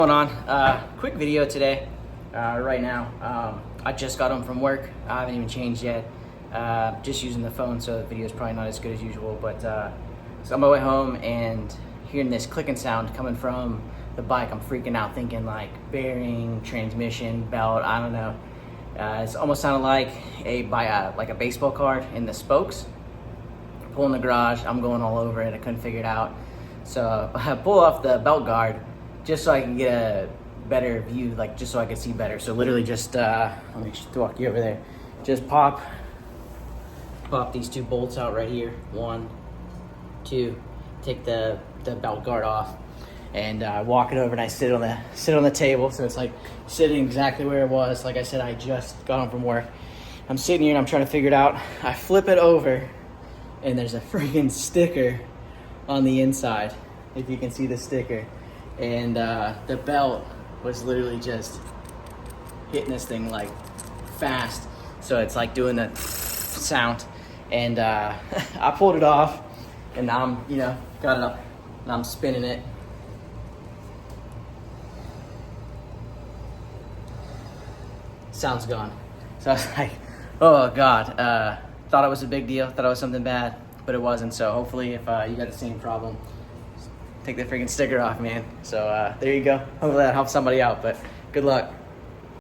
Going on? Quick video today. Right now, I just got home from work. I haven't even changed yet. Just using the phone, so the video is probably not as good as usual. But so on my way home and hearing this clicking sound coming from the bike, I'm freaking out, thinking like bearing, transmission, belt. I don't know. It almost sounded like a baseball card in the spokes. Pull in the garage. I'm going all over it. I couldn't figure it out. So I pull off the belt guard just so I can get a better view, like just so I can see better. So literally just, let me just walk you over there. Just pop these two bolts out right here. 1, 2, take the belt guard off and walk it over, and I sit on the table. So it's like sitting exactly where it was. Like I said, I just got home from work. I'm sitting here and I'm trying to figure it out. I flip it over and there's a freaking sticker on the inside, if you can see the sticker. And the belt was literally just hitting this thing like fast, so it's like doing the sound. And I pulled it off, and now I'm got it up and I'm spinning it. Sound's gone. So I was like, oh god. Thought it was a big deal, thought it was something bad, but it wasn't. So hopefully if you got the same problem, take the freaking sticker off, man. So there you go. Hopefully that helps somebody out, but good luck.